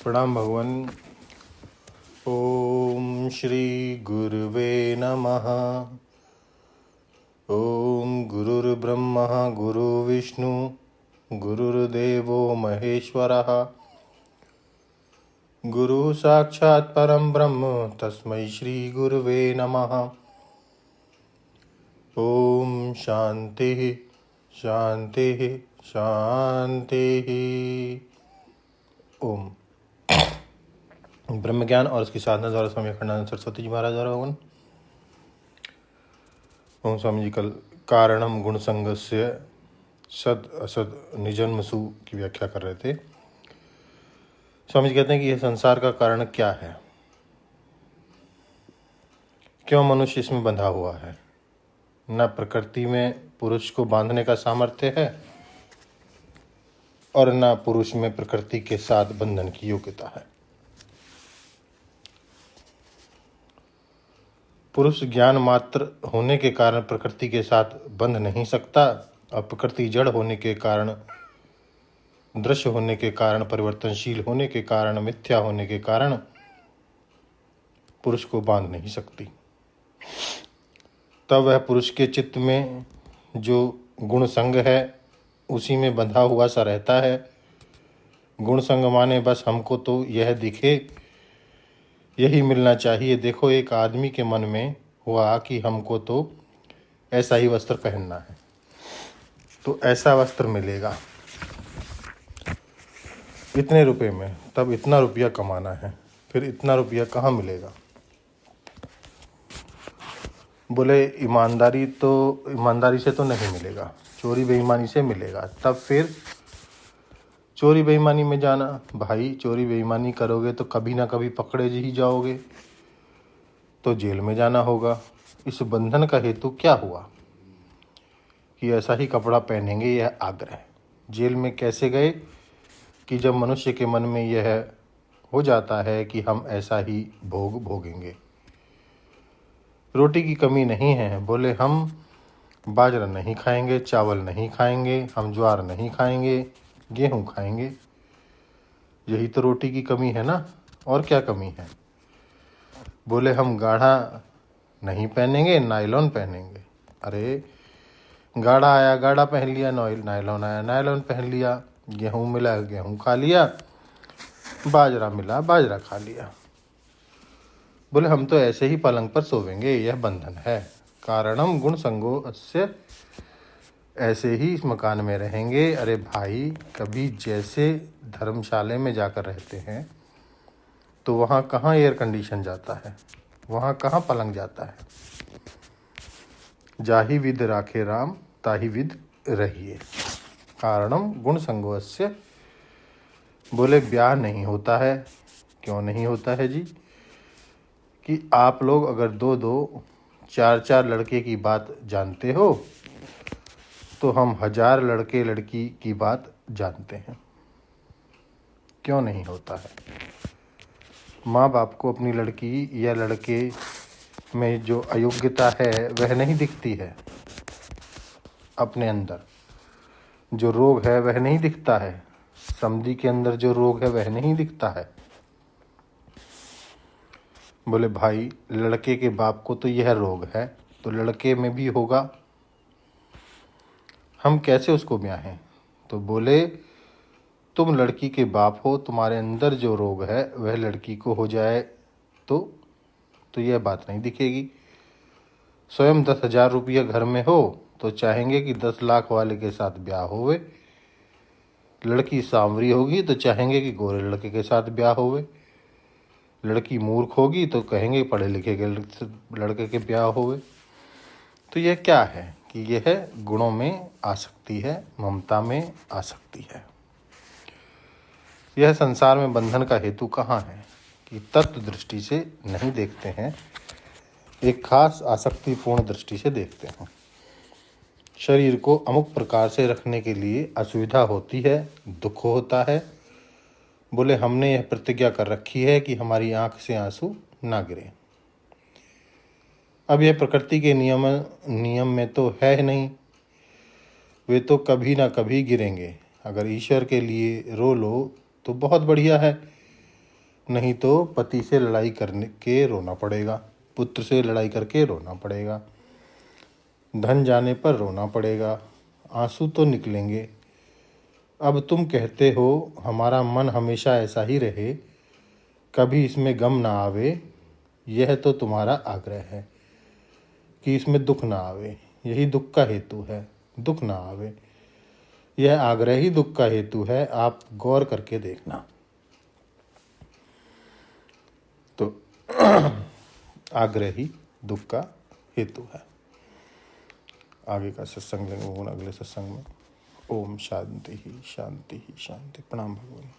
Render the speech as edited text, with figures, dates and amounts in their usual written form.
प्रणाम भगवान। ओम श्री गुरुवे नमः। ओम गुरुर्ब्रह्मा गुरुर्विष्णु गुरुर्देवो महेश्वरः। गुरु साक्षात् परम ब्रह्म तस्मै श्री गुरुवे नमः। ओम शांति शांति शांति। ओम ब्रह्म ज्ञान और उसकी साधना द्वारा स्वामी अखंडानंद सरस्वती जी महाराज द्वारा भगवान। ओम स्वामी जी कल कारणम गुण संगस्य सद असद निजन्मसु की व्याख्या कर रहे थे। स्वामी जी कहते हैं कि यह संसार का कारण क्या है, क्यों मनुष्य इसमें बंधा हुआ है। न प्रकृति में पुरुष को बांधने का सामर्थ्य है और न पुरुष में प्रकृति के साथ बंधन की योग्यता है। पुरुष ज्ञान मात्र होने के कारण प्रकृति के साथ बंध नहीं सकता और प्रकृति जड़ होने के कारण, दृश्य होने के कारण, परिवर्तनशील होने के कारण, मिथ्या होने के कारण पुरुष को बांध नहीं सकती। तब वह पुरुष के चित्त में जो गुण संग है उसी में बंधा हुआ सा रहता है। गुण संग माने बस हमको तो यह दिखे, यही मिलना चाहिए। देखो एक आदमी के मन में हुआ कि हमको तो ऐसा ही वस्त्र पहनना है, तो ऐसा वस्त्र मिलेगा इतने रुपए में, तब इतना रुपया कमाना है। फिर इतना रुपया कहाँ मिलेगा? बोले ईमानदारी से तो नहीं मिलेगा, चोरी बेईमानी से मिलेगा। तब फिर चोरी बेईमानी में जाना। भाई चोरी बेईमानी करोगे तो कभी ना कभी पकड़े ही जाओगे, तो जेल में जाना होगा। इस बंधन का हेतु क्या हुआ कि ऐसा ही कपड़ा पहनेंगे, यह आग्रह। जेल में कैसे गए कि जब मनुष्य के मन में यह हो जाता है कि हम ऐसा ही भोग भोगेंगे। रोटी की कमी नहीं है, बोले हम बाजरा नहीं खाएंगे, चावल नहीं खाएंगे, हम ज्वार नहीं खाएंगे, गेहूं खाएंगे। यही तो रोटी की कमी है ना, और क्या कमी है? बोले हम गाढ़ा नहीं पहनेंगे, नायलॉन पहनेंगे। अरे गाढ़ा आया गाढ़ा पहन लिया, नायलॉन आया नायलॉन पहन लिया, गेहूं मिला गेहूं खा लिया, बाजरा मिला बाजरा खा लिया। बोले हम तो ऐसे ही पलंग पर सोवेंगे, यह बंधन है। कारणम गुण संगो अस्य, ऐसे ही इस मकान में रहेंगे। अरे भाई कभी जैसे धर्मशाला में जाकर रहते हैं तो वहाँ कहाँ एयर कंडीशन जाता है, वहाँ कहाँ पलंग जाता है। जाहि विद राखे राम ताहि विद रहिए। कारणम गुण संगोस्य। बोले ब्याह नहीं होता है। क्यों नहीं होता है जी? कि आप लोग अगर दो चार लड़के की बात जानते हो तो हम 1000 लड़के लड़की की बात जानते हैं। क्यों नहीं होता है? माँ बाप को अपनी लड़की या लड़के में जो अयोग्यता है वह नहीं दिखती है, अपने अंदर जो रोग है वह नहीं दिखता है, समधी के अंदर जो रोग है वह नहीं दिखता है। बोले भाई लड़के के बाप को तो यह रोग है, तो लड़के में भी होगा, हम कैसे उसको ब्याहें? तो बोले तुम लड़की के बाप हो, तुम्हारे अंदर जो रोग है वह लड़की को हो जाए तो यह बात नहीं दिखेगी। स्वयं 10,000 रुपया घर में हो तो चाहेंगे कि 10 लाख वाले के साथ ब्याह होवे। लड़की सांवरी होगी तो चाहेंगे कि गोरे लड़के के साथ ब्याह होवे। लड़की मूर्ख होगी तो कहेंगे पढ़े लिखे के लड़के के ब्याह होवे। तो यह क्या है कि यह गुणों में आसक्ति है, ममता में आसक्ति है। यह संसार में बंधन का हेतु कहाँ है कि तत्व दृष्टि से नहीं देखते हैं, एक खास आसक्तिपूर्ण दृष्टि से देखते हैं। शरीर को अमुक प्रकार से रखने के लिए असुविधा होती है, दुख होता है। बोले हमने यह प्रतिज्ञा कर रखी है कि हमारी आंख से आंसू ना गिरे। अब यह प्रकृति के नियम में तो है नहीं, वे तो कभी ना कभी गिरेंगे। अगर ईश्वर के लिए रो लो तो बहुत बढ़िया है, नहीं तो पति से लड़ाई करने के रोना पड़ेगा, पुत्र से लड़ाई करके रोना पड़ेगा, धन जाने पर रोना पड़ेगा, आंसू तो निकलेंगे। अब तुम कहते हो हमारा मन हमेशा ऐसा ही रहे, कभी इसमें गम ना आवे। यह तो तुम्हारा आग्रह है कि इसमें दुख ना आवे, यही दुख का हेतु है, दुख ना आवे। यह आग्रह ही दुख का हेतु है, आप गौर करके देखना। तो आग्रह ही दुख का हेतु है। आगे का सत्संग लेंगे अगले सत्संग में। ओम शांति ही शांति ही शांति। प्रणाम भगवान।